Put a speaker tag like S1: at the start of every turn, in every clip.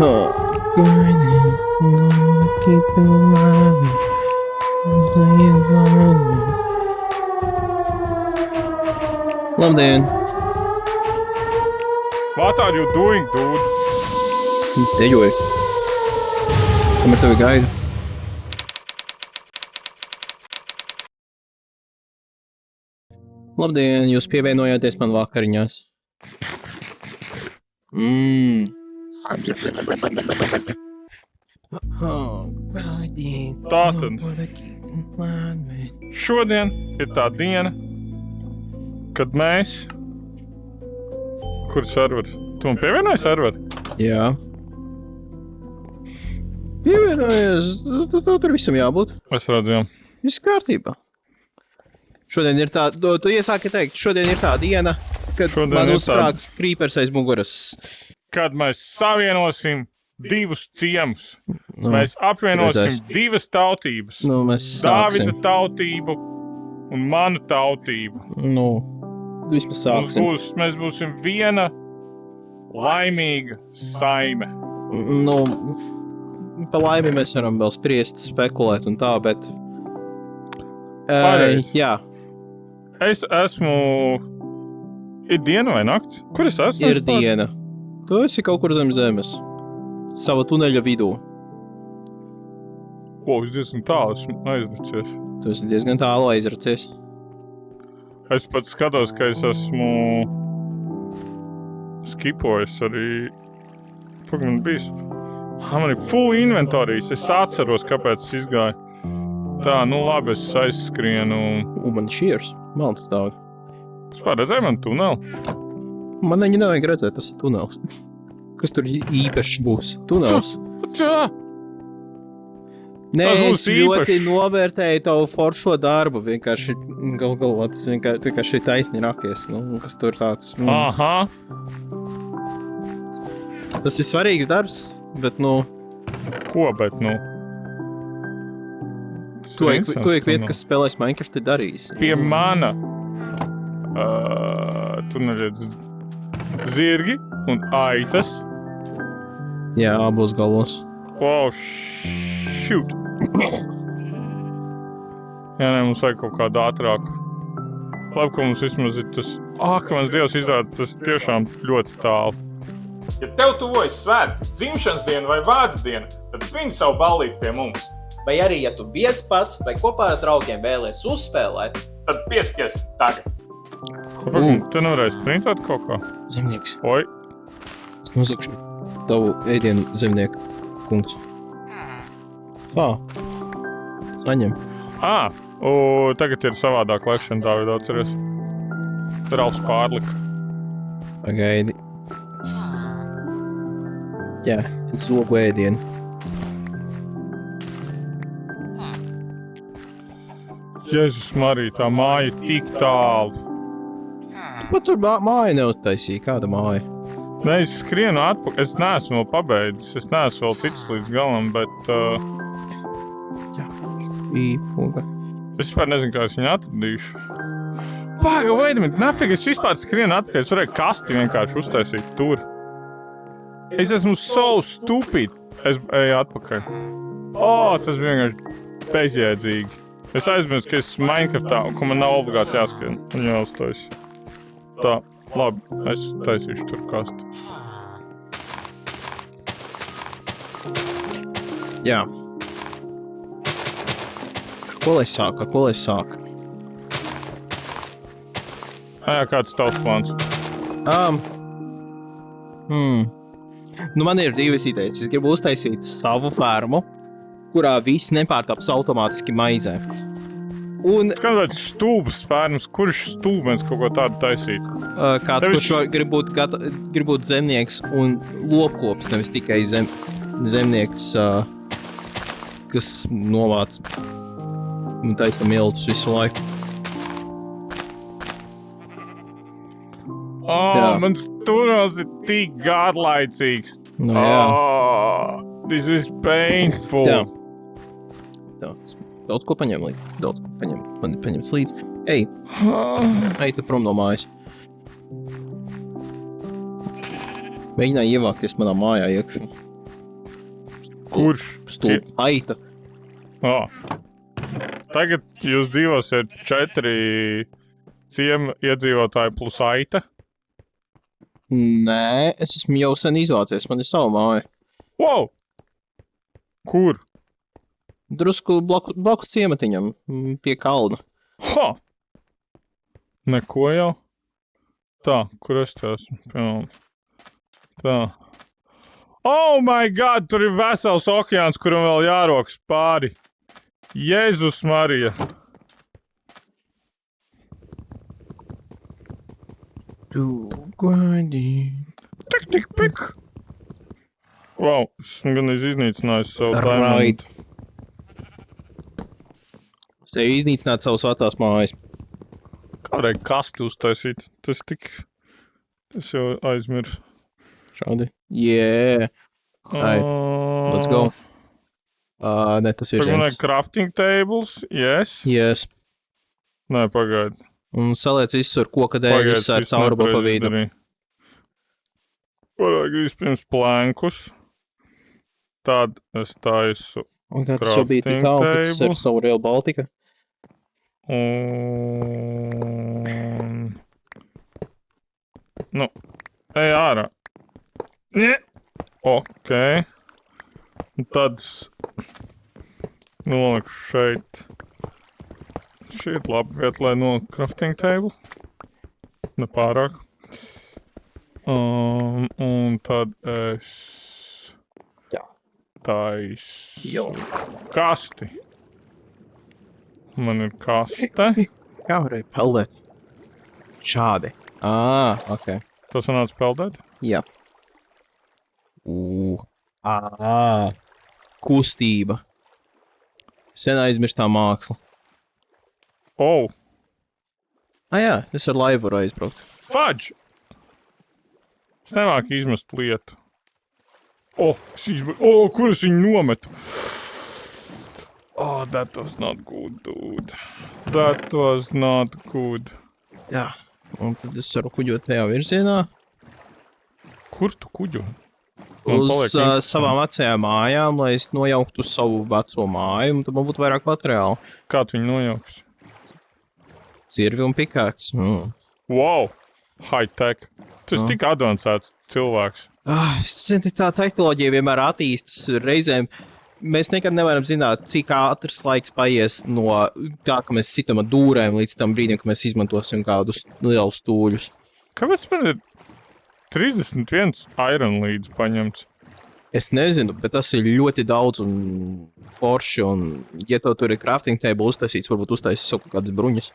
S1: Oh, grinding, gonna keep it alive. Labdien!
S2: What are you doing, dude?
S1: Dejoju. Kamēr tevi gaidu. Labdien, jūs pievienojāties man vakariņās.
S2: Tātad. Šodien ir tā diena, kad mēs... Kur serveri? Tu man pievienoji serveri?
S1: Jā. Pievienojies, tur visam jābūt.
S2: Es redzu, jā.
S1: Viss kārtībā. Šodien ir tā, tu iesāki teikt, šodien ir tā diena, kad
S2: Šodien
S1: man
S2: ir
S1: uzsprāgs krīpers aiz muguras.
S2: Kad mēs savienosim divus ciemus.
S1: Nu,
S2: Mēs apvienosim
S1: redzēs.
S2: divas tautības.
S1: Nu, mēs
S2: Dāvida
S1: sāksim.
S2: tautību un manu tautību.
S1: Nu, vismaz sāksim.
S2: Mēs būsim viena laimīga saime.
S1: Nu, pa laimi mēs varam vēl spriest, spekulēt un tā, bet...
S2: Pareizi.
S1: Jā,
S2: Es esmu... Ir diena vai nakts? Kur es esmu?
S1: ir diena. Tu esi kaut kur zem zemes. Sava tuneļa vidū.
S2: O, es diezgan tālu esmu aizlicies.
S1: Tu esi diezgan tālu aizracies.
S2: Es pat skatos, ka es esmu... skipojis arī... Kur man bijis? Man ir full inventorijas. Es atceros, kāpēc es izgāju. Tā, nu labi, es aizskrienu.
S1: Man ir šiers, malts stāv.
S2: Es pārredzēju man tuneli.
S1: Man viņa nevajag redzēt, tas ir tunels. Kas tur īpašs būs? Tunels.
S2: Tā!
S1: Nē,
S2: Tas būs
S1: es ļoti
S2: īpašs.
S1: novērtēju tavu foršo darbu. Vienkārši galvā tas vienkārši taisni rakies. Nu, kas tur tāds.
S2: Aha!
S1: Tas ir svarīgs darbs, bet, nu,
S2: Ko, bet nu?
S1: to ik viens, kas spēlēs Minecraft, ir darījis.
S2: Pie mana tuneļa zirgi un aitas.
S1: Jā, abos galos.
S2: Wow, shoot! Jā, nē, mums vajag kaut kādu ātrāku. Labi, ka mums vismaz ir tas... ka mans dievs izrāda, tas tiešām ļoti tālu.
S3: Ja tev tuvojas svētki, dzimšanas diena vai vārdu diena, tad svin savu ballīti pie mums.
S4: Vai arī, ja tu viens pats vai kopā ar draugiem vēlies uzspēlēt,
S3: Tad pieskies tagad.
S2: Tu nevarēsi printēt kaut kā?
S1: Zemnieks.
S2: Oi,
S1: Es nozagšu tavu ēdienu, zemnieku kungs. Saņem.
S2: tagad ir savādāk lekšana, Dāvid, atceries. Ralfs pārlika.
S1: Pagaidi. Jā, zogu ēdienu.
S2: Jēzus Marija, tā māja ir tik tālu.
S1: Pat tur māja neuztaisīja. Kāda māja?
S2: Nē, es skrienu atpakaļ. Es neesmu vēl pabeidzis. Es neesmu vēl ticis līdz galam, bet...
S1: Īpuga.
S2: Es vispār nezinu, kā es viņu atradīšu. Pāga, veidamīt, nafig, es vispār skrienu atpakaļ. Es varēju kasti vienkārši uztaisīt tur. Es esmu so stupid. Es eju atpakaļ. Tas bija vienkārši bezjēdzīgi. Es aizmirsu, ka es Minecraftā, ka man nav obligāti jāskrien. Un jāuztaisi. Tā, labi, es taisīšu tur kasti.
S1: Jā. Ko lai sāka?
S2: Jā, kāds tavs plāns?
S1: Nu, man ir divas idejas. Es gribu uztaisīt savu fermu, kurā viss nepārtaps automātiski maizē. Un
S2: Skatāt, stūbas spērnums. Kurš stūbens kaut ko tādu taisīt?
S1: kāds,
S2: Tev
S1: kurš grib būt zemnieks un lopkops, nevis tikai zemnieks, kas novāc un taisa miltus visu laiku. Jā.
S2: Mans tunelis ir tik garlaicīgs.
S1: Nu, jā.
S2: This is painful.
S1: Jā. Daudz ko paņem līdzi. Man ir paņemts līdzi. Ej, tu prom no mājas. Mēģināju ievākties manā mājā iekšā.
S2: Kurš?
S1: Stulbaita.
S2: Tagad jūs dzīvosiet 4 ciemu iedzīvotāji plus aita.
S1: Nē, es esmu jau sen izvācies, man ir sava māja.
S2: Wow! Kur?
S1: Drusku blakus ciematiņam, pie kalna.
S2: Ha! Neko jau. Tā, kur es te esmu? Piemēram. Tā. Oh my god, tur ir vesels okeāns, kuram vēl jārokas pāri. Jēzus Marija.
S1: Tu gaidi.
S2: Tik, pik. Wow, esmu gan iznīcinājis savu
S1: Right.
S2: diamantu.
S1: Es tev iznīcināt savas vecās mājas.
S2: Kādreiz kasti uztaisīt? Tas tik... Es jau aizmirsu.
S1: Šādi. Yeah. Ai, let's go. Ne, tas ir
S2: Pagaidām,
S1: žēns.
S2: crafting tables, yes.
S1: Yes.
S2: Nē, pagaid.
S1: Un saliec visu ar koka dēļus ar caurumu pa vidu.
S2: Varētu vispirms plankus. Tad es taisu.
S1: Un kā tas jau bija tik tālu, ka tas ir savu Real Baltica.
S2: Un... Nu, ej ārā. Nē. Ok. Un tad noliku šeit. Šī ir laba vieta, lai noliku crafting table. Nepārāk. Un tad es...
S1: Jā.
S2: Taisu kasti. Man ir kaste.
S1: Kā varēja peldēt? Šādi. Ok.
S2: Tas sanāca peldēt?
S1: Jā. Kustība. Sen aizmirstā māksla.
S2: Oh,
S1: Jā, es ar laivu varu aizbraukt.
S2: fudge! Es nemāku izmest lietu. Kur es viņu nometu? Oh, that was not good, dude. That was not good.
S1: Jā. Un tad es varu kuģot tajā virzienā.
S2: Kur tu kuģo? Man
S1: Uz
S2: paliek interesanti.
S1: savām vecajām mājām, lai es nojauktu savu veco māju, un tad man būtu vairāk materiālu.
S2: Kā tu viņu nojauks?
S1: Cirvi un pikāks.
S2: Wow! High tech. Tas tik advancēts cilvēks.
S1: Es zinu, tā tehnoloģija vienmēr attīstas reizēm. Mēs nekad nevaram zināt, cik ātrs laiks paies no tā, ka mēs sitam ar dūrēm līdz tam brīdim, kad mēs izmantosim kādus lielus stūļus.
S2: Kāpēc man ir 31 iron līdz paņemts?
S1: Es nezinu, bet tas ir ļoti daudz un forši, un ja tev tur ir crafting table uztaisīts, varbūt uztaisi savu kaut kādas bruņas.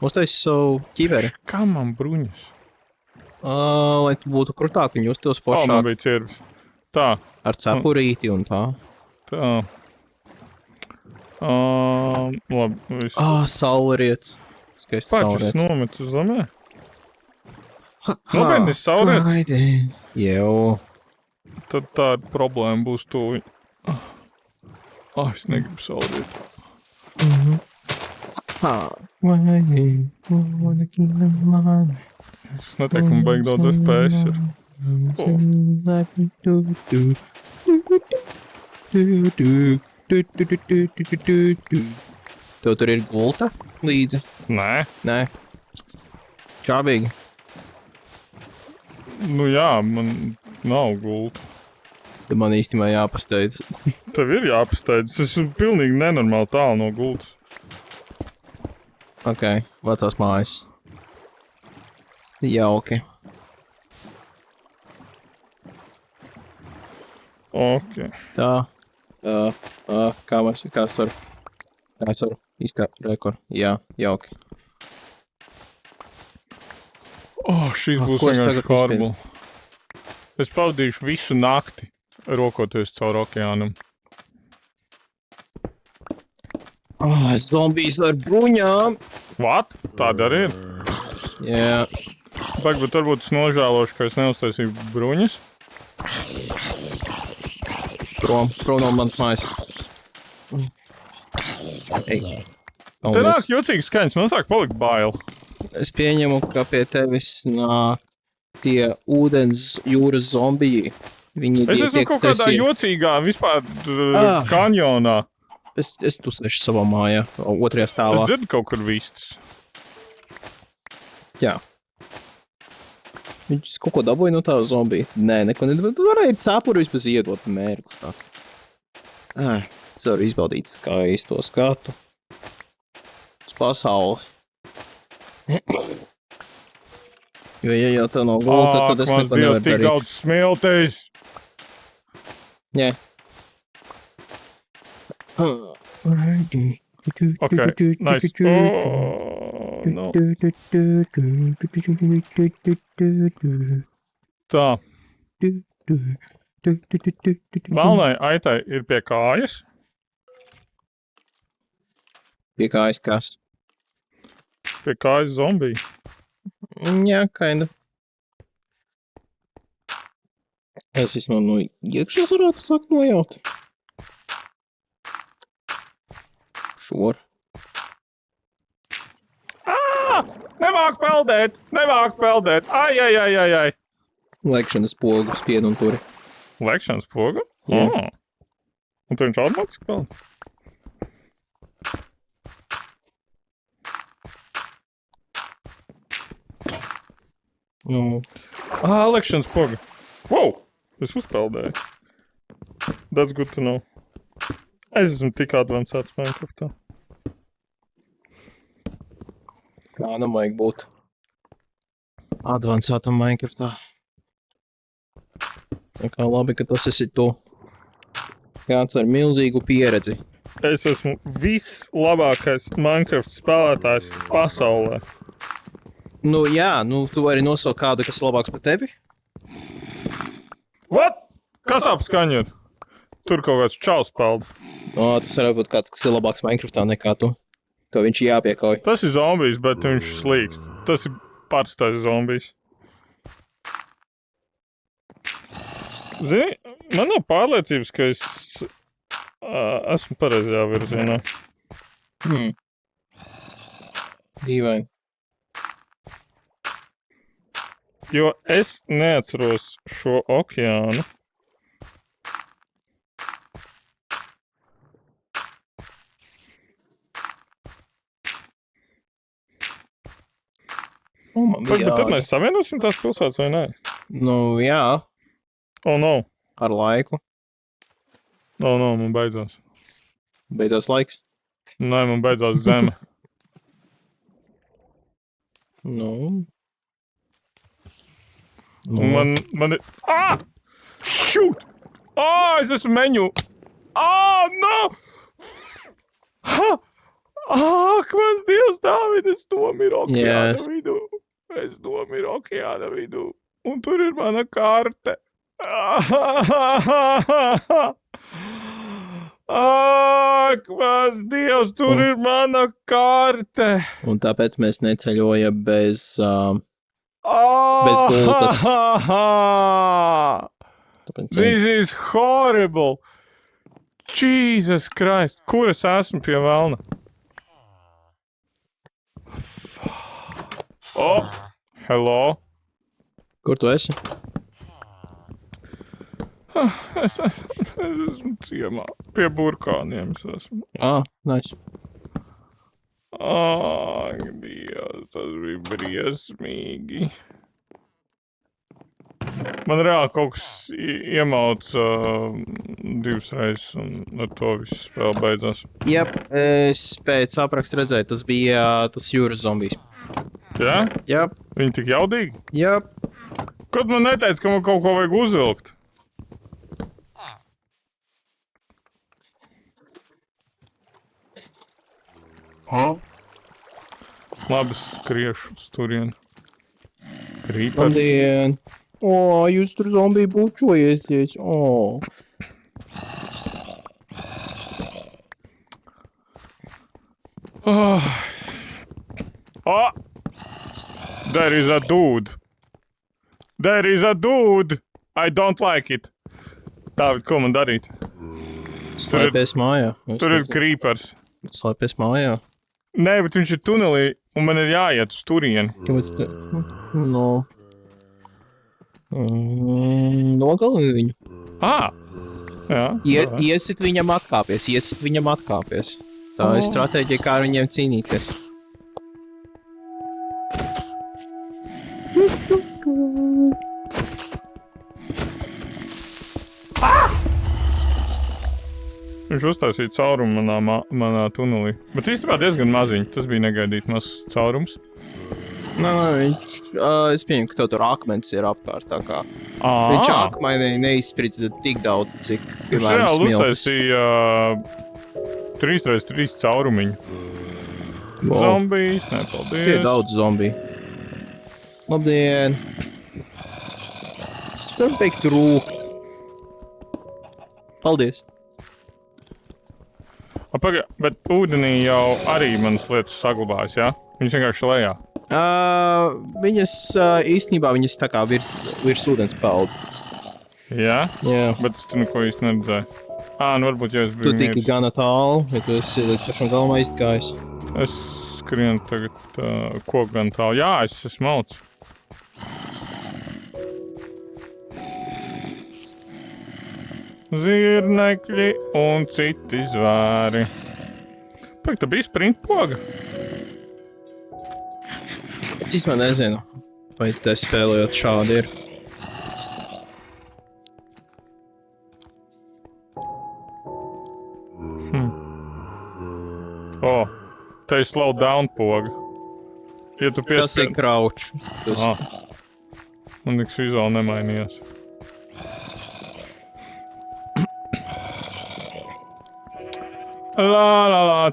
S1: Uztaisi savu ķiveri.
S2: Kā man bruņas?
S1: Lai tu būtu krutāk, viņi uztos
S2: Man
S1: foršāk
S2: bija cirvis. Tā.
S1: ar cepurīti un tā.
S2: Tā. Labi, viss.
S1: Saulrietis. Skaists
S2: Pačas
S1: saulrietis.
S2: nometu zemē. Nopietni, saulrietis?
S1: Jau.
S2: Tad tāda problēma būs tūlīt. Es negribu saulrietu. Es neteiktu, man baigi daudz FPS ir.
S1: Tev tur ir gulta līdzi?
S2: Nē.
S1: Nē. Čābīgi.
S2: Nu jā, man nav gulta.
S1: Tad man īstenībā jāpasteidz.
S2: Tev ir jāpasteidz. Es esmu pilnīgi nenormāli tālu no gultas.
S1: Ok, vecās mājas. Jauki.
S2: Ok.
S1: Tā. Kā es varu izkāpt rekordu? Jā, jauki.
S2: Šis būs
S1: Ko es
S2: vienkārši
S1: tagad
S2: horrible. Es pavadīšu visu nakti rokoties caur okeānam.
S1: Zombijas ar bruņām.
S2: What? Tāda arī ir.
S1: Jā.
S2: Bet varbūt es nožēlošu, ka es neuztaisīju bruņas.
S1: Prom no manas mājas. Ej.
S2: Te nāk jocīgs skaņas, man sāk palikt bail.
S1: Es pieņemu, ka pie tevis nāk tie ūdens jūras zombiji. Viņi
S2: Es esmu
S1: tiek
S2: kaut kādā
S1: taisīti.
S2: jocīgā vispār
S1: Ah.
S2: kanjonā.
S1: Es tusēšu savā mājā, otrajā
S2: Es
S1: stāvā.
S2: dzirdu kaut kur vistas.
S1: Jā. Viņš kaut ko dabūja no tā zombija. Nē, neko nedabūja. Tu varēji cepuri vispār iedot mērķus tā. Es varu izbaudīt skaisto skatu. Uz pasauli. Jo, ja tā nav gulta, tad es
S2: mans
S1: neko
S2: Dievs,
S1: nevaru
S2: tik
S1: darīt.
S2: daudz smiltīs.
S1: Jā.
S2: Ok, nice. Oh, no. Tā, melnai aitai ir pie kājas.
S1: Pie kājas kas.
S2: Pie kājas zombija.
S1: Jā, kinda. Es vismaz no iekšas varētu sākt nojaut. Sure.
S2: Nemāk peldēt! Nemāk peldēt! Ai, ai, ai, ai, ai!
S1: Lekšanas pogu spied un turi.
S2: Lekšanas poga?
S1: Jā.
S2: Oh. Un tu viņš automātiski peld?
S1: Nu,
S2: Lekšanas poga. Wow! Es uzpeldēju. That's good to know. Es esmu tik advancēts Minecraftā.
S1: kādam vajag būt advancētam Minecraftā. Tā kā labi, ka tas esi tu. Kāds ar milzīgu pieredzi.
S2: Es esmu vislabākais Minecraft spēlētājs pasaulē.
S1: Nu jā, tu vari nosaukt kādu, kas ir labāks par tevi?
S2: What? Kas apskaņo? Tur kaut kāds čaus peld.
S1: Tas var būt kāds, kas ir labāks Minecraftā nekā tu. To viņš jāpiekauj.
S2: Tas ir zombijs, bet viņš slīkst. Tas ir parastais zombijs. Zini, man nav pārliecības, ka es esmu pareizajā virzienā.
S1: Dīvaini.
S2: Jo es neatceros šo okeānu.
S1: Man
S2: Bet
S1: bija
S2: tad mēs savienosim tās pilsētas vai nē?
S1: Nu jā,
S2: Oh, no.
S1: ar laiku.
S2: Oh, no, man beidzās.
S1: Beidzās laiks.
S2: Nē, man beidzās zeme.
S1: Nu.
S2: Man ir... Shoot! Es esmu menu! No! Ak, mans Dievs, Dāvid, es nomiru okeāna vidū. Es nomiru okeāna vidū. Un tur ir mana karte. Ak, mans Dievs, tur ir mana karte.
S1: Un tāpēc mēs neceļojam bez...
S2: Bez
S1: gultas.
S2: This is horrible. Jesus Christ. Kur es esmu pie velna? Hello.
S1: Kur tu esi?
S2: Es esmu ciemā. Pie burkāniem es esmu.
S1: Nice.
S2: Ak, Dievs, tas bija briesmīgi. Man reāli kaut kas iemauc 2 reizes, un ar to viss spēle beidzās.
S1: Jep, es pēc apraksta redzēju, tas bija tas jūras zombijs.
S2: Jā?
S1: Jep,
S2: Viņi tik jaudīgi?
S1: jep.
S2: Kad man neteica, ka man kaut ko vajag uzvilkt? Labi, es skriešu uz turieni. Krīpers.
S1: Labdien. Jūs tur zombiju bučojieties.
S2: There is a dude. There is a dude. I don't like it. Dāvid, ko man darīt?
S1: Slēpies mājā.
S2: Tur ir krīpers.
S1: Slēpies mājā.
S2: Nē, bet viņš ir tunelī, un man ir jāiet uz turieni.
S1: Kāpēc tu... No. Nogalini viņu.
S2: Jā.
S1: Iesit viņam atkāpies. Tā ir stratēģija, kā ar viņiem cīnīties.
S2: Viņš uztaisīja caurumu manā tunelī. Bet īstenībā diezgan maziņi. Tas bija negaidīt mazs caurums.
S1: Es pieņemu, ka tev tur akmens ir apkārt, tā kā. Viņš akmeni neizspricina tik daudz, cik, piemēram,
S2: smiltis. Viņš
S1: uztaisīja
S2: 3x3 caurumiņu. Zombijs, nepaldies.
S1: Tie daudz zombiju. Labdien! Es varu teikt rūkt. Paldies!
S2: Bet ūdenī jau arī manas lietas saglabājas, jā? Viņas vienkārši lejā.
S1: Īstenībā viņas tā kā virs ūdens peld.
S2: Jā?
S1: Jā.
S2: Bet es tur neko īsti neredzēju. Varbūt, ja es biju
S1: Tu tiki gana tālu, ja tu esi līdz pašam galam aizgājis.
S2: Es skrienu tagad ko gan tālu. Jā, es esmu malts. Zirnekļi un citi zvēri. Pēc tā bija sprintpoga?
S1: Es īstenībā nezinu, vai te spēlējot šādi ir.
S2: Te ir slow down poga. Ja tu
S1: Tas ir kraučs.
S2: Man nekas vizuāli nemainījās.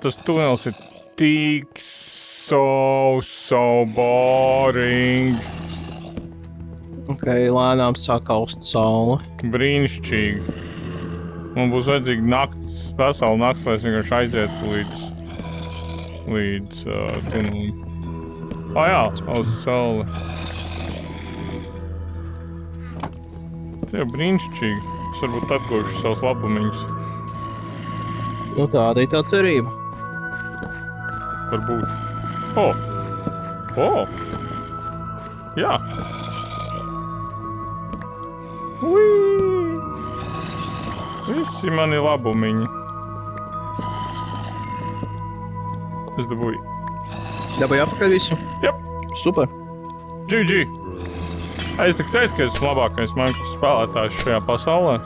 S2: Tas tunels ir tik so boring.
S1: Ok, lēnām sāk aust saule.
S2: Brīnišķīgi. Man būs vajadzīga nakts, vesela nakts, lai es vienkārši aizietu līdz tunelim. Jā, aust saule. Tas jau brīnišķīgi. Es varbūt atkošu savus labumiņus.
S1: Nu tāda ir tā cerība.
S2: Varbūt. Jā. Visi mani labumiņi. Es dabūju.
S1: Dabūju apakaļ visu?
S2: Jep.
S1: Super.
S2: GG. Es tik teicu, ka esmu labākais Minecraft spēlētājs šajā pasaulē.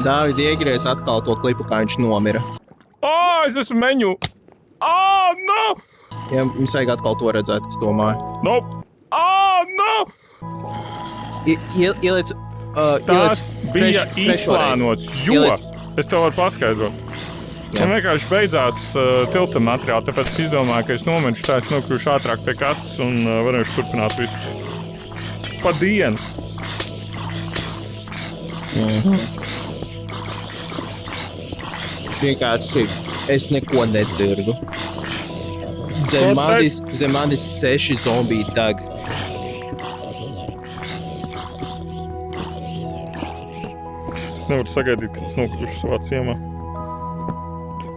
S1: Dāvid iegriez atkal to klipu, kā viņš nomira.
S2: Es esmu meņu! No!
S1: Ja, mums vajag atkal to redzēt, es domāju.
S2: No!
S1: Ieliec...
S2: Tas bija izplānots, jo... Es tev varu paskaidrot. Man vienkārši beidzās tilta materiāli, tāpēc es izdomāju, ka es nomiršu tā, es nokļūšu ātrāk pie kastes un varēšu turpināt visu. Pa dienu!
S1: Vienkārši es neko nedzirdu. Zem manis 6 zombiji tag.
S2: Es nevaru sagaidīt, kad es nokļūšu savā ciemā.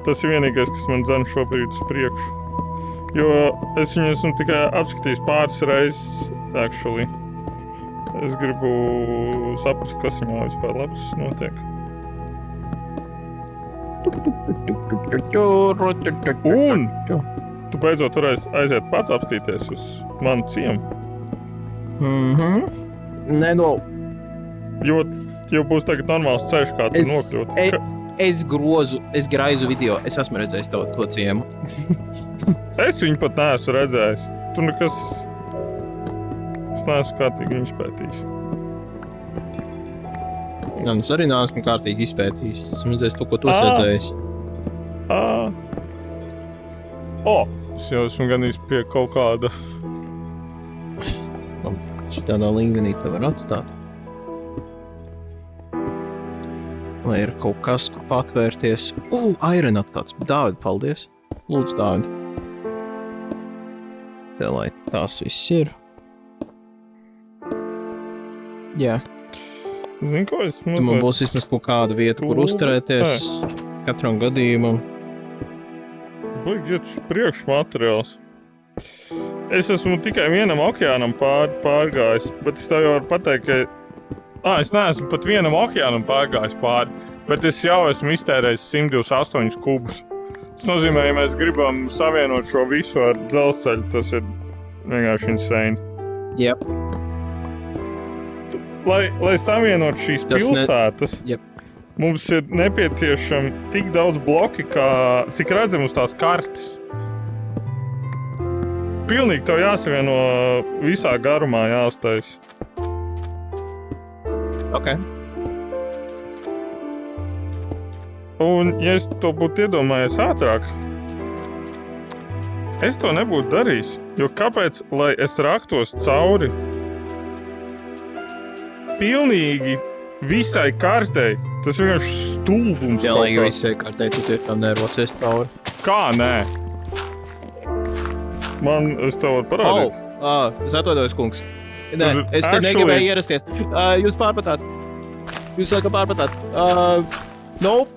S2: Tas ir vienīgais, kas man dzen šobrīd uz priekšu. Jo es viņu esmu tikai apskatījis pāris reizes, actually. Es gribu saprast, kas viņā vispār labs notiek. Un tu beidzot varēsi aiziet pats apstīties uz manu ciemu. Jo būs tagad normāls ceļš, kā tu nokļūt.
S1: Es graizu video, es esmu redzējis to ciemu.
S2: Es viņu pat neesmu redzējis. Tu nekas... Es neesmu kārtīgi viņu izpētījis.
S1: Es arī neesmu kārtīgi izpētījis. Esmu redzējis to, ko tu esi redzējis.
S2: Es jau esmu ganījis pie kaut kāda...
S1: Šitādā līmenī te var atstāt. Vai ir kaut kas, kur patvērties? Iron attāds. Dāvid, paldies. Lūdzu, Dāvid. Te, lai tās viss ir. Jā.
S2: Zini, ko es mazliet...
S1: Man būs vismaz kaut kāda vieta, kur uzturēties katram gadījumam.
S2: Baigi iet uz priekšu materiāls. Es esmu tikai vienam okeānam pārgājis, bet es tev jau varu pateikt, ka es neesmu pat vienam okeānam pārgājis pāri, bet es jau esmu iztērējis 128 kubus. Tas nozīmē, ja mēs gribam savienot šo visu ar dzelzceļu, tas ir vienkārši insane.
S1: Yep.
S2: Lai savienot šīs pilsētas, mums ir nepieciešami tik daudz bloki, cik redzam uz tās kartes. Pilnīgi tev jāsavieno visā garumā jāuztais.
S1: Ok.
S2: Un, ja es to būtu iedomājies ātrāk, es to nebūtu darījis, jo kāpēc, lai es raktos cauri pilnīgi visai kartei, tas vienkārši stulbums.
S1: Pilnīgi visai kartei, tu tiešām nervocies cauri.
S2: Kā nē? Es tev varu parādīt.
S1: Es atvainojos, kungs. Nē,
S2: Tad
S1: es te negribēju ierasties. Jūs pārpatāt. Jūs laikam pārpatāt. Nope.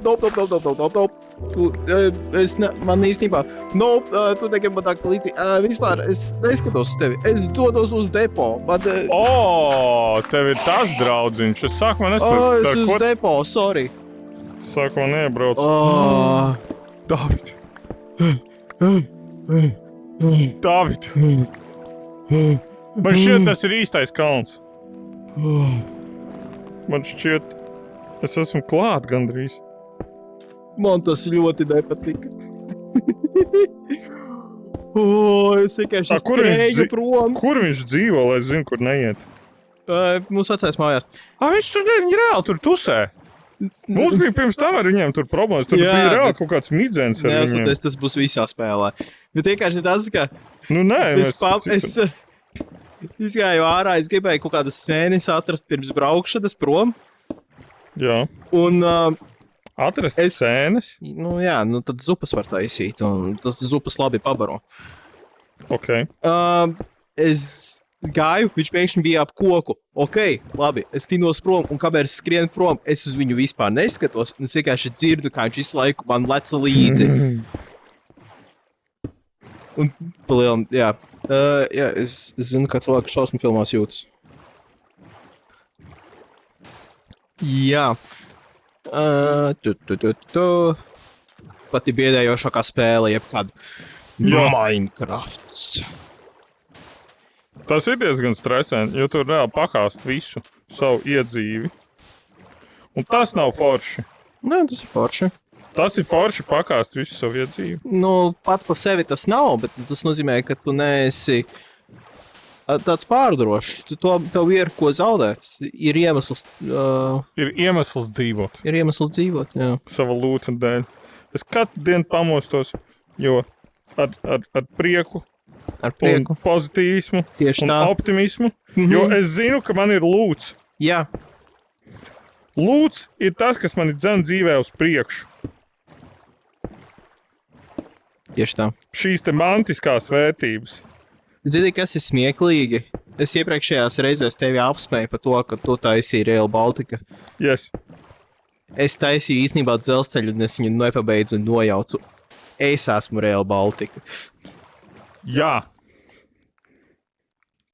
S1: Man īstenībā. Nope, tu negribi man tā līdzi. Vispār, es neskatos uz tevi. Es dodos uz depo.
S2: Tev ir tas draudziņš. Es saku, man
S1: Es uz depo, sorry.
S2: Saku, man iebrauc. David. David. Man šķiet, tas ir īstais kalns. Man šķiet, es esmu klāt gandrīz.
S1: Man tas ļoti nepatika. Es vienkārši skrēju prom.
S2: Kur viņš dzīvo, lai zinu, kur neiet?
S1: Mūsu vecais mājās.
S2: Viņš tur reāli tur tusē. Mums bija pirms tam ar viņiem tur problēmas. Tur bija reāli kaut kāds midzens ar viņiem.
S1: Neuzsaties, tas būs visā spēlē. Bet vienkārši tas, ka es izgāju ārā, es gribēju kaut kādas scēnas atrast pirms braukšanas prom.
S2: Jā.
S1: Un
S2: atrast scēnas?
S1: Tad zupas var taisīt, un tas zupas labi pabaro.
S2: Ok.
S1: Es gāju, viņš pēkšņi bija ap koku. Ok, labi, es tinos prom, un kamēr es skrienu prom, es uz viņu vispār neskatos, un es vienkārši dzirdu, kā viņš visu laiku man leca līdzi. Un palielam, es zinu, kā cilvēku šausmu filmās jūtas. Jā. Pati biedējošākā spēle jebkad. Minecrafts.
S2: Tas ir diezgan stresēni, jo tur reāli pakāst visu savu iedzīvi. Un tas nav forši.
S1: Nē, tas ir forši.
S2: Tas ir forši pakāst visu savu iedzīvi.
S1: Pat pa sevi tas nav, bet tas nozīmē, ka tu neesi tāds pārdrošs. Tev ir ko zaudēt. Ir iemesls.
S2: Ir iemesls dzīvot.
S1: Ir iemesls dzīvot, jā.
S2: Sava lūta dēļ. Es katru dienu pamostos, jo ar prieku.
S1: Ar prieku.
S2: Un pozitīvismu.
S1: Tieši
S2: un
S1: tā.
S2: Optimismu. Jo es zinu, ka man ir lūts.
S1: Jā.
S2: Lūts ir tas, kas mani dzen dzīvē uz priekšu.
S1: Tieši tā.
S2: Šīs te mantiskās vērtības.
S1: Zini, kas ir smieklīgi? Es iepriekšējās reizēs tevi apsmēju par to, ka tu taisīji Rail Baltica.
S2: Yes.
S1: Es taisīju īstenībā dzelzceļu, un es viņu nepabeidzu un nojaucu. Es esmu Rail Baltica.
S2: Jā.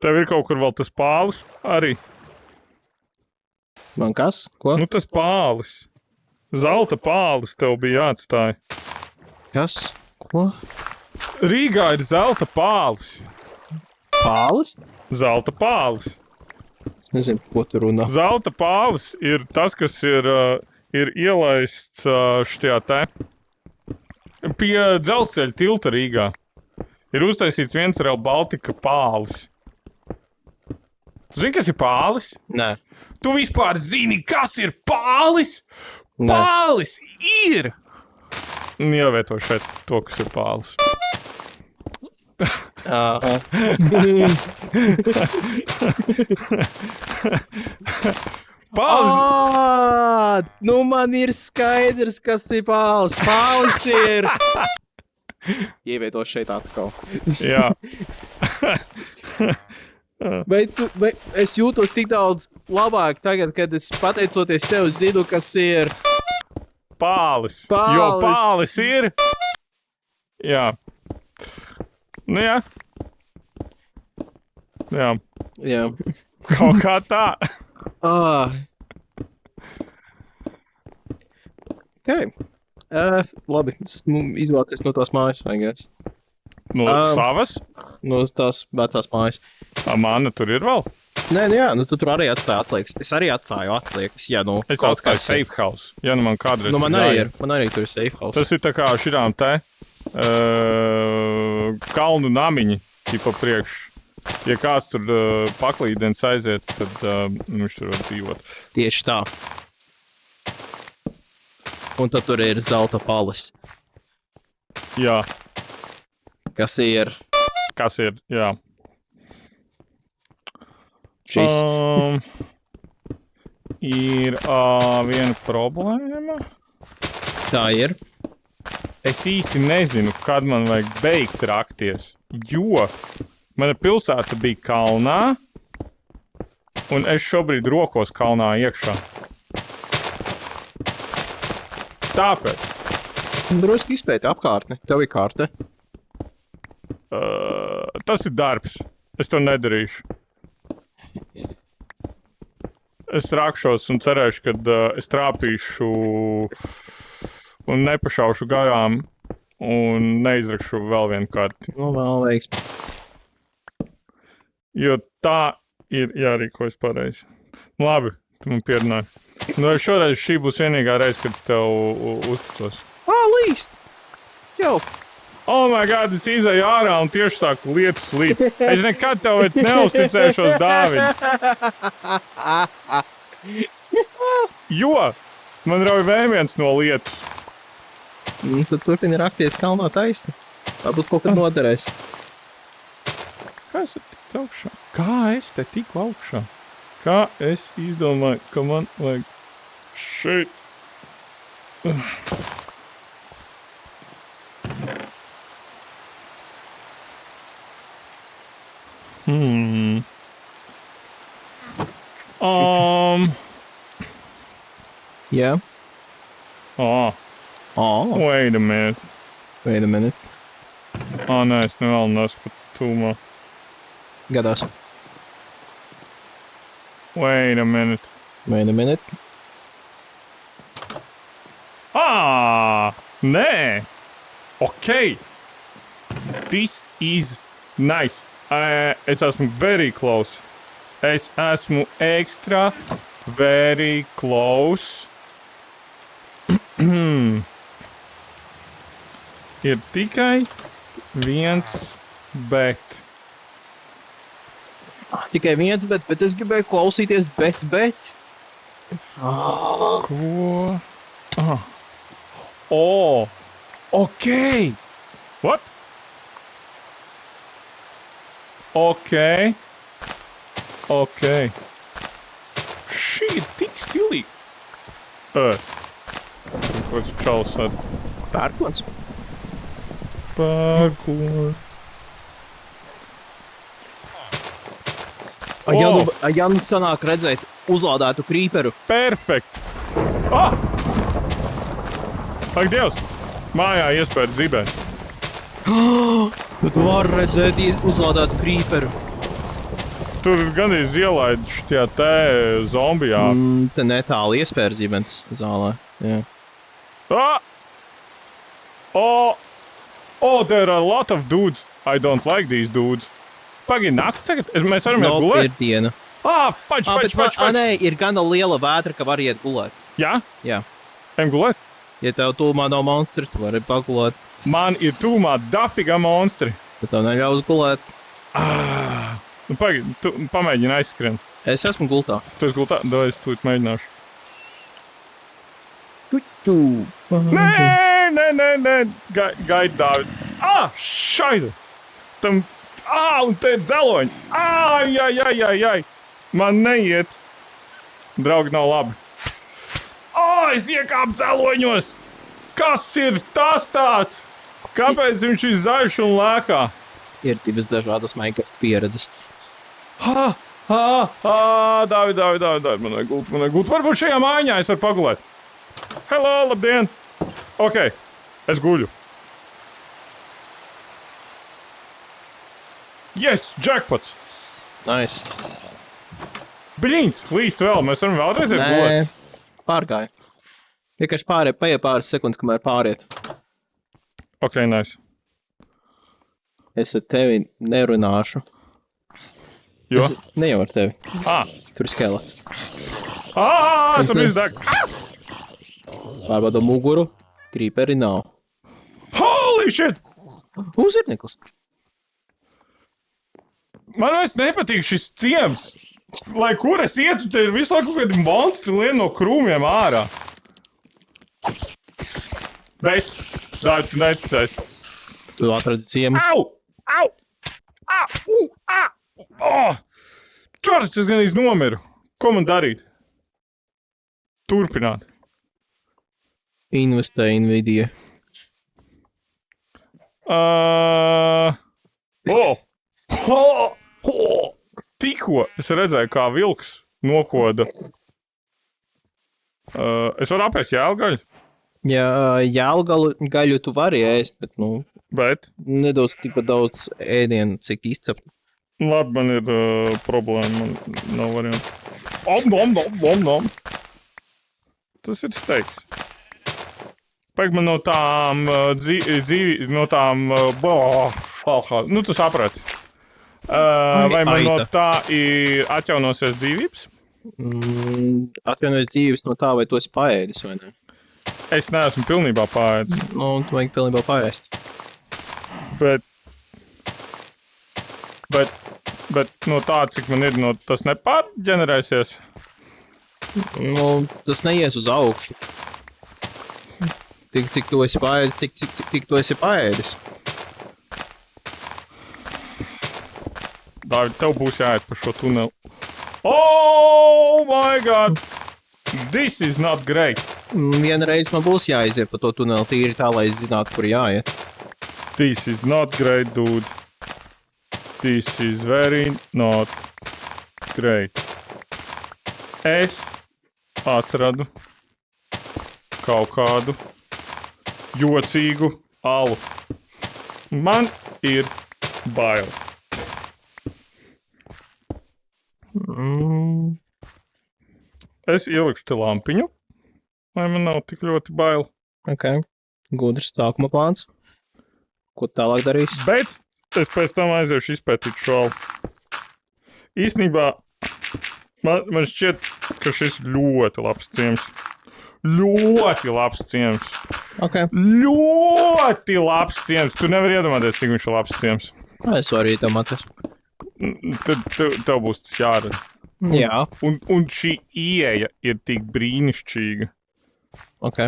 S2: Tev ir kaut kur vēl tas pālis arī.
S1: Man kas? Ko?
S2: Tas pālis. Zelta pālis tev bija jāatstāj.
S1: Kas? Ko?
S2: Rīgā ir zelta pālis.
S1: Pālis?
S2: Zelta pālis.
S1: Es nezinu, ko tu runā.
S2: Zelta pālis ir tas, kas ir ielaists štajā te pie dzelzceļa tilta Rīgā. Ir uztaisīts viens Rail Baltica pālis. Zini, kas ir pālis?
S1: Nē.
S2: Tu vispār zini, kas ir pālis?
S1: Nē.
S2: Pālis ir! Ievieto šeit to, kas ir pālis.
S1: Pālis! Man ir skaidrs, kas ir pālis. Pālis ir... Ievieto šeit atkal.
S2: Jā.
S1: Bet es jūtos tik daudz labāk tagad, kad es pateicoties tev zinu, kas ir...
S2: Pālis.
S1: Pālis.
S2: Jo pālis ir... Jā. Jā. Jā,
S1: Jā.
S2: kaut kā tā.
S1: Ok. Labi, izvēlēties no tās mājas, vai gāds?
S2: No savas?
S1: No tās vecās mājas.
S2: Mana tur ir vēl?
S1: Nē, nu jā, nu tu tur arī atstāji atliekas. Es arī atstāju atliekas, ja nu
S2: Es
S1: kaut
S2: atstāju
S1: kas
S2: safe house. Ja nu man kādreiz
S1: Nu man
S2: tur
S1: arī
S2: jāiet.
S1: ir, man arī tur ir safe house.
S2: Tas ir tā kā šitām te kalnu namiņi, tipa priekš. Ja kāds tur paklīdens aiziet, tad viņš tur var dzīvot.
S1: Tieši tā. Un tad tur ir zelta palis,
S2: Jā,
S1: kas ir
S2: jā.
S1: šis.
S2: Ir viena problēma.
S1: Tā ir.
S2: Es īsti nezinu, kad man vajag beigt rakties, jo mana pilsēta bija kalnā, un es šobrīd rokos kalnā iekšā. Tāpēc
S1: Drusku izpēti apkārtni. Tev ir kārta.
S2: tas ir darbs. Es to nedarīšu. Es rakšos un cerēšu, ka es trāpīšu un nepašaušu garām un neizrakšu vēl vienu karti.
S1: Nu, vēl veiksmi.
S2: Jo tā ir jārīkojas pareizi. Labi, tu man pierunāji. Nu, šoreiz šī būs vienīgā reize, kad es tev uzticos.
S1: Līst! Jau!
S2: Oh, my God, es izēju ārā un tieši sāku lietus līt. Es nekad tev vairs neuzticēšos, Dāvid. Jo man rauj vēmiens no lietus.
S1: Tad turpini rakties kalnā taisni. Varbūt kaut kad noderēs.
S2: Kā es tiku augšā? Kā es te tiku augšā? Kā es izdomāju, ka man vajag šeit?
S1: Jā.
S2: Wait a minute.
S1: Wait a minute.
S2: Nē, es nevēlu nesu pat tūmā.
S1: Gadās.
S2: Wait a minute.
S1: Wait a minute.
S2: Nē! Ok! This is nice. Es esmu very close. Es esmu extra very close. Ir tikai viens bet.
S1: Tikai viens, bet es gribēju klausīties, bet.
S2: Ko? Ok! What? Ok. Šī ir tik stilīga. Kāds čalis ar
S1: Pērkons.
S2: pērkonu.
S1: Ja nu sanāk redzēt uzlādētu krīperu.
S2: Perfekt! Ak, Dievs! Mājā iespēja zibēt.
S1: Tad var redzēt uzlādētu krīperu.
S2: Tur gandrīz ielaid šitie te zombijā.
S1: Te netāli iespērzībens zālē. Jā.
S2: There are a lot of dudes. I don't like these dudes. Pagaid, nakts tagad? Mēs varam iet
S1: Ir
S2: gulēt?
S1: diena.
S2: Fač.
S1: Nē, ir gana liela vētra, ka var iet gulēt.
S2: Jā?
S1: Jā.
S2: Ejam gulēt?
S1: Ja tev tūmā nav monstri, tu vari pagulēt.
S2: Man ir tūmā dafiga monstri.
S1: Bet tev neļaus gulēt.
S2: Nu, pagaid, tu pamēģini aizskrien.
S1: Es esmu gultā.
S2: Tu esi gultā? Dod, es tūlīt mēģināšu. Nē! Gaid, Dāvid. Šaida! Un te ir dzeloņi. Ai! Man neiet. Draugi, nav labi. Es iekāpu dzeloņos! Kas ir tas tāds? Kāpēc viņš ir zaļš un lēkā?
S1: Ir divas dažādas Minecraft pieredzes.
S2: Dāvid, man vajag gult. Varbūt šajā mājiņā es varu pagulēt. Hello, labdien! Ok, es guļu. Yes, jackpots!
S1: Nice.
S2: Blīņs, līst vēl, mēs varam vēlreiz iet gulēt.
S1: Nē, pārgāja. Vienkārši paiet pāris sekundes, kamēr pāriet.
S2: Ok, nice.
S1: Es ar tevi nerunāšu.
S2: Jo?
S1: Ne jau ar tevi. Tur ir skelets.
S2: Tur viss deg.
S1: Pārbauda muguru. Creeperi nav.
S2: Holy shit!
S1: Uzirnikls.
S2: Man vairs nepatīk šis ciems. Lai kur es ietu, te ir visu laiku kaut kādi monstri lien no krūmiem ārā. Bet, tā tu neticēsi.
S1: Tu atradi ciemu.
S2: Au! Au! Čārds, es gan iznomiru. Ko man darīt? Turpināt.
S1: Investē Nvidia.
S2: Tikko es redzēju, kā vilks nokoda. Es varu apēst jēlgaļu?
S1: Jā, jēlgaļu tu vari ēst, bet, nedos tik daudz ēdienu, cik izcept.
S2: Labi, man ir problēma, man nav variantu. Tas ir steiks. Pēc man no tām nu tu saprati. Vai man no tā ir atjaunosies dzīvības?
S1: Atjaunojas dzīvības no tā, vai tu esi paēdis, vai ne?
S2: Es neesmu pilnībā paēdis.
S1: Nu, tu vajag pilnībā paēst.
S2: Bet no tā, cik man ir, tas nepārģenerēsies?
S1: Nu, tas neies uz augšu. Tik, cik tu esi paēdis, tik tu esi paēdis.
S2: Dāvid, tev būs jāiet pa šo tuneli. Oh my god! This is not great.
S1: Vienreiz man būs jāiziet pa to tuneli tīri tā, lai es zinātu, kur jāiet.
S2: This is not great, dude. This is very not great. Es atradu kaut kādu jocīgu alu. Man ir bail. Es ielikšu te lampiņu, lai man nav tik ļoti bail.
S1: Ok, gudrs sākuma plāns. Ko tālāk darīs?
S2: Bet es pēc tam aiziešu izpētīt šo alu. Īsnībā man šķiet, ka šis ļoti labs ciems. Ļoti labs ciems.
S1: Ok.
S2: Ļoti labs ciems. Tu nevari iedomāties, cik viņš ir labs ciems.
S1: Es varu iedomāties.
S2: Tad tev būs tas jārada.
S1: Jā.
S2: Un šī ieeja ir tik brīnišķīga.
S1: Ok.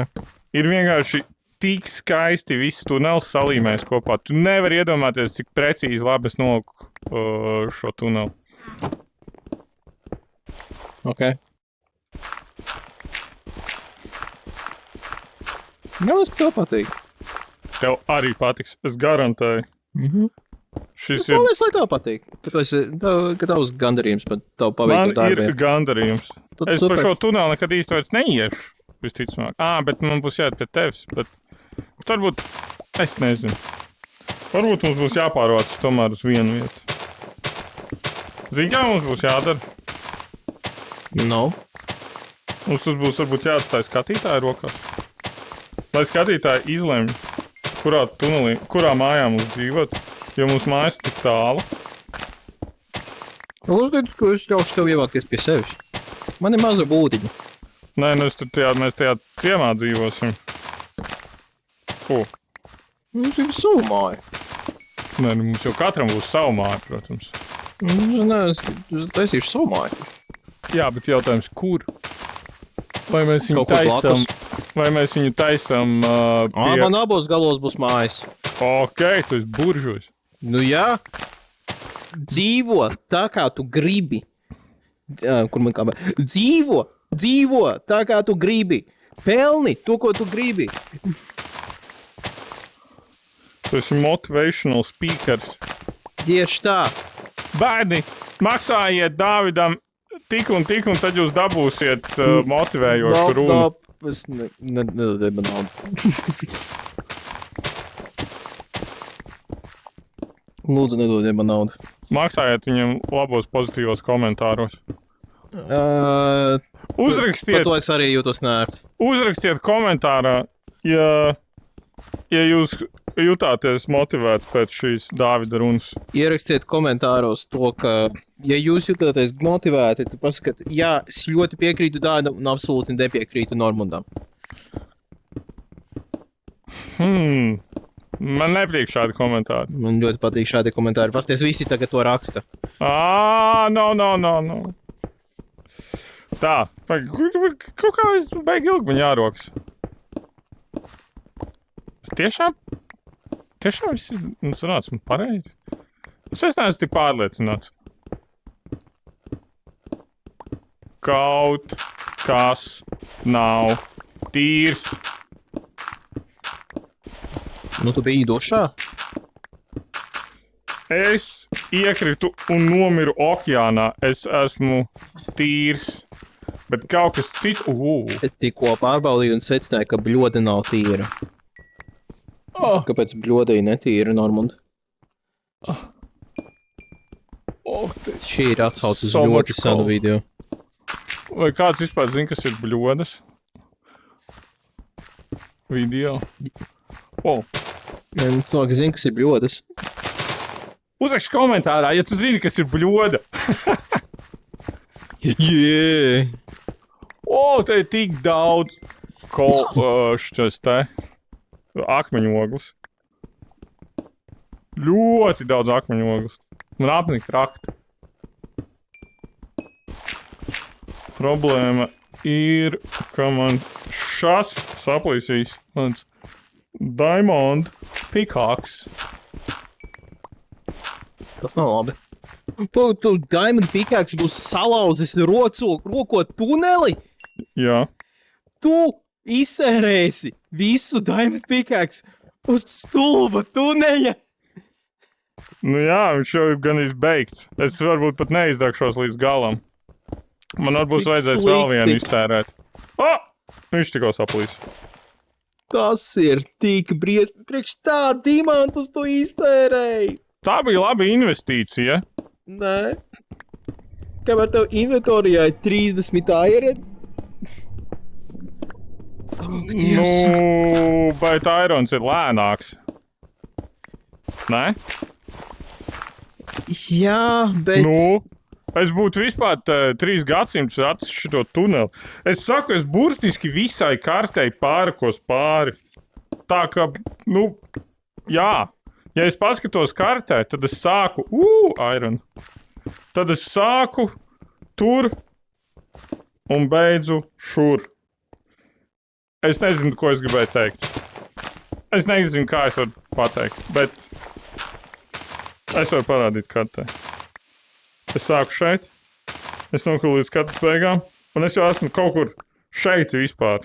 S2: Ir vienkārši tik skaisti visi tunelis salīmēs kopā. Tu nevari iedomāties, cik precīzi labi es noliku šo tuneli.
S1: Ok. Galvenais, ka tev patīk.
S2: Tev arī patiks, es garantēju. Šis ir...
S1: Galvenais, lai tev patīk. Ka tavs gandarījums par tavu paveikto darbiem.
S2: Man ir gandarījums.
S1: Tad
S2: Es
S1: super.
S2: par šo tuneli nekad īsti vairs neiešu, visticamāk. Bet man būs jāiet pie tevis. Bet varbūt, es nezinu. Varbūt mums būs jāpārvāc tomēr uz vienu vietu. Zini, kā mums būs jādara?
S1: No.
S2: Mums tas būs varbūt jāatstāj skatītāju rokās. Lai skatītāji izlemj, kurā tunelī, kurā mājā mums dzīvot, jo mums mājas tik tālu.
S1: Es teicu, ka es ļaušu tev ievākties pie sevis. Man ir maza būtiņa.
S2: Nē, mēs tajā ciemā dzīvosim.
S1: Mums ir savu māju.
S2: Nē, mums jau katram būs savu māju, protams.
S1: Nē, es taisīšu savu māju.
S2: Jā, bet jautājums, kur? Vai mēs viņu
S1: Kaut kur
S2: taisam?
S1: blakus.
S2: Vai mēs viņu taisam pie...
S1: Man abos galos būs mājas.
S2: Ok, tu esi buržujs.
S1: Nu jā. Dzīvo tā, kā tu gribi. Kur man kamera? Dzīvo tā, kā tu gribi. Pelni to, ko tu gribi.
S2: Tu esi motivational speakers.
S1: Tieši tā.
S2: Bērni, maksājiet Dāvidam tik un tad jūs dabūsiet motivējošu runu.
S1: Es nedod man naudu. Lūdzu, nedodiet man naudu.
S2: Maksājiet viņam labos pozitīvos komentāros.
S1: Par
S2: Uzrakstiet,
S1: to es arī jūtos nērti.
S2: uzrakstiet komentārā, ja jūs jutāties motivēti pēc šīs Dāvida runas.
S1: Ierakstiet komentāros to, ka, ja jūs jūtaties motivēti, tad pasakiet, jā, es ļoti piekrītu Dāvidam un absolūti nepiekrītu Normundam.
S2: Man nepatīk šādi komentāri.
S1: Man ļoti patīk šādi komentāri. Pasties, visi tagad to raksta.
S2: No. Tā, kaut kā es beigi ilgi man jārokas. Es tiešām viss ir sanāca man pareizi. Es neesmu tik pārliecināts. Kaut kas nav tīrs.
S1: Nu, tu biji dušā?
S2: Es iekritu un nomiru okeānā. Es esmu tīrs. Bet kaut kas cits...
S1: Es tikko pārbaudīju un secināju, ka bļoda nav tīra. Kāpēc bļoda ir netīra, Normund? Šī ir atsauce uz
S2: So
S1: ļoti
S2: much
S1: senu
S2: cold.
S1: video.
S2: Vai kāds vispār zina, kas ir bļodas? Video.
S1: Cilvēki zina, kas ir bļodas.
S2: Uzrakst komentārā, ja tu zini, kas ir bļoda.
S1: Jē!
S2: Te ir tik daudz šķies te. Akmeņoglis. Ļoti daudz akmeņoglis. Man apnika rakt. Problēma ir, ka man šas saplīsīs mans Diamond Pickaxe.
S1: Tas nav labi. Tu Diamond Pickaxe būs salauzis rokot tuneli?
S2: Jā.
S1: Tu izsērēsi visu Diamond Pickaxe uz stulba tuneļa?
S2: Nu jā, viņš jau ir gan izbeigts. Es varbūt pat neizdagšos līdz galam. Man varbūt
S1: Tik
S2: vajadzēs vēl
S1: slikti.
S2: vienu iztērēt. Viņš tikko saplīs.
S1: Tas ir tik briesmīgi. Priekš tā dimantus tu iztērēji.
S2: Tā bija laba investīcija.
S1: Nē. Kamēr tev inventorijā ir 30 airi.
S2: Nu, bet irons ir lēnāks. Nē?
S1: Jā, bet...
S2: Nu, es būtu vispār 3 gadsimtus acis šito tuneli. Es saku, es burtiski visai kartei pārakos pāri. Tā ka, nu, jā. Ja es paskatos kartē, tad es sāku, iron. Tad es sāku tur un beidzu šur. Es nezinu, ko es gribēju teikt. Es nezinu, kā es varu pateikt, bet es varu parādīt kartē. Es sāku šeit, es nokļuvu līdz kartas beigām, un es jau esmu kaut kur šeit vispār.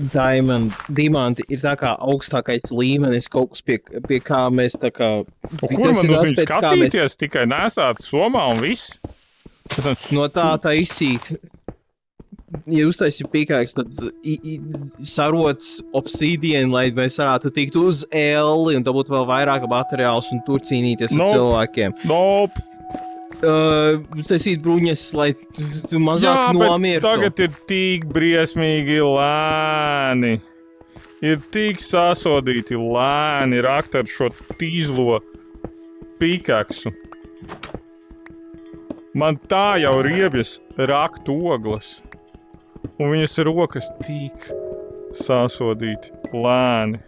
S1: Diamanti ir tā kā augstākais līmenis, kaut kas pie kā mēs tā kā...
S2: Kur man uz viņu skatīties? Tikai nesāt somā un viss?
S1: No tā izsīt. Ja uztaisi pickaxe, tad saroc obsidian, lai mēs varētu tikt uz L, un tā būtu vēl vairāk materiāls un tur cīnīties ar cilvēkiem.
S2: Nope.
S1: Uztaisīt bruņas, lai tu mazāk nomirtu.
S2: Tagad ir tik briesmīgi lēni. Ir tik sasodīti lēni rakt ar šo tīzlo pikaksu. Man tā jau riebjas rakt ogles. Un viņas rokas tik sasodīti lēni.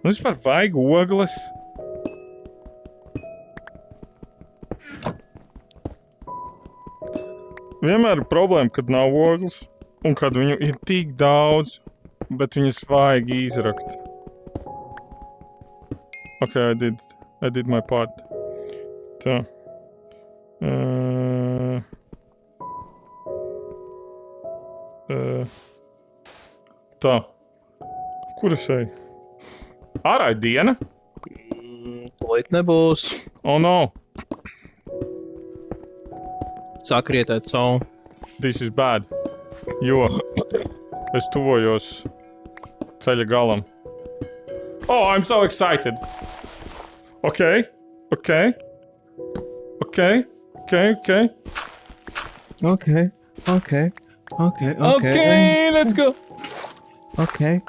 S2: Man vispār vajag ogles. Vienmēr ir problēma, kad nav ogles, un kad viņu ir tik daudz, bet viņas vajag izrakt. Okay, I did my part. Tā. Tā. Kur es eju? Ārā ir diena?
S1: Tolīt nebūs.
S2: Oh no.
S1: Sāk rietēt sauli.
S2: This is bad. Jo es tuvojos ceļa galam. Oh, I'm so excited. Okay.
S1: Okay, let's go. Okay.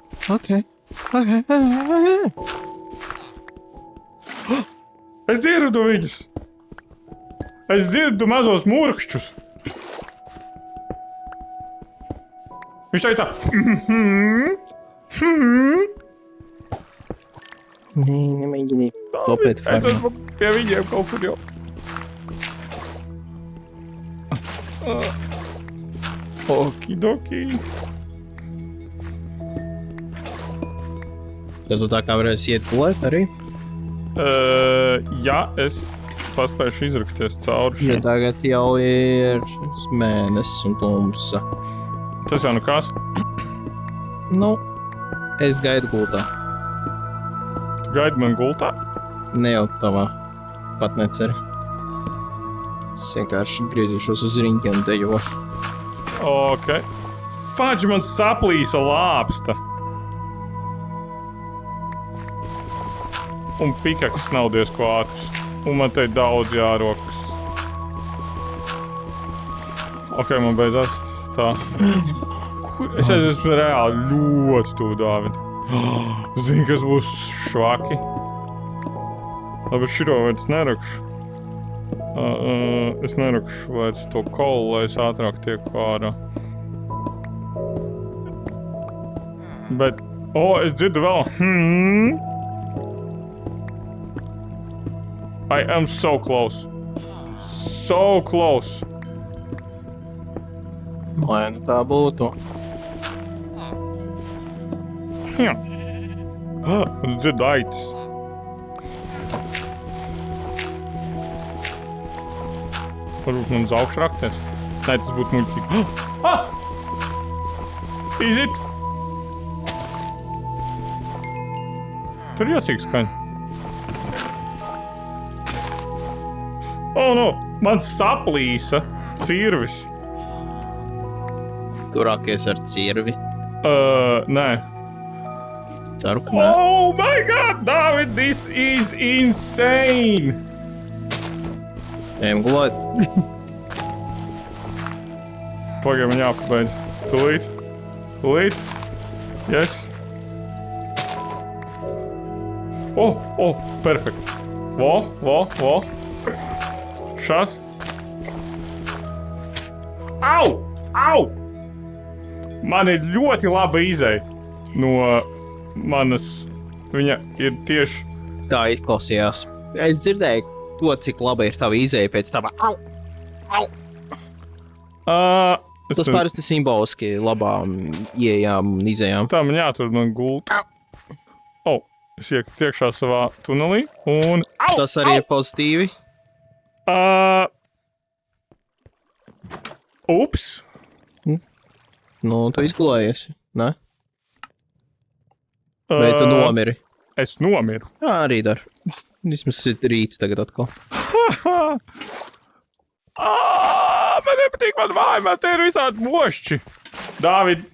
S2: Es dzirdu viņus! Es dzirdu mazos murkšķus! Viņš teica...
S1: Nemēģini klopēt
S2: Es
S1: farmā.
S2: esmu pie viņiem kaut kur jau. Okidoki.
S1: Tas tu tā kā varēsi iet gulēt arī?
S2: Ja es paspēšu izrakties cauri
S1: Ja
S2: šim.
S1: tagad jau ir mēnesis un tumsa.
S2: Tas jau nekas.
S1: Nu, es gaidu gultā.
S2: Tu gaidi man gultā?
S1: Ne jau tavā. Pat neceri. Es vienkārši griezīšos uz riņķi un dejošu.
S2: Ok. Fadži, man saplīsa lāpsta. Un pikaks nav diezko ātrs. Un man te ir daudz jārokas. Ok, man beidzās. Tā. Kur? Es esmu reāli ļoti tuvu dāvinu. Zini, kas būs švaki? Labi, širo vairs nerakšu. Es nerakšu vairs to kolu, lai es ātrāk tieku ārā. Bet... es dzirdu vēl. I am so close. So close.
S1: Lai nu tā būtu.
S2: Es dzirdu aitas. Varbūt man uz augšu rakties. Nē, tas būtu muļķīgi. Is it? Tur ir jāsīk skaņa. No, man saplīsa cirvis.
S1: Tu rakies ar cirvi.
S2: Nē.
S1: Es ceru, ka ne.
S2: Oh my god, David, this is insane!
S1: Ejam gulēt.
S2: Pagaid, man jāpabeidz. Tūlīt. Yes. Perfekt. Vo. Šas. Au! Man ir ļoti laba izeja no manas. Viņa ir tieši...
S1: Tā izklausījās. Es dzirdēju to, cik laba ir tava izēja pēc tava. Au! Tas parasti simboliski labām ieejām un izējām.
S2: Tā man jāatrod man gulta. Es iekrītu iekšā savā tunelī un...
S1: Tas arī ir pozitīvi.
S2: Ups!
S1: Nu, tu izgulējies, ne? Vai tu nomiri?
S2: Es nomiru.
S1: Jā, arī dar. Vismaz ir rīts tagad atkal.
S2: Man nepatīk man māja, man te ir visādi mošķi. Dāvid,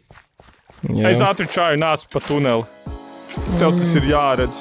S1: Jā.
S2: es ātri čāju nācu pa tuneli. Tev tas ir jāredz.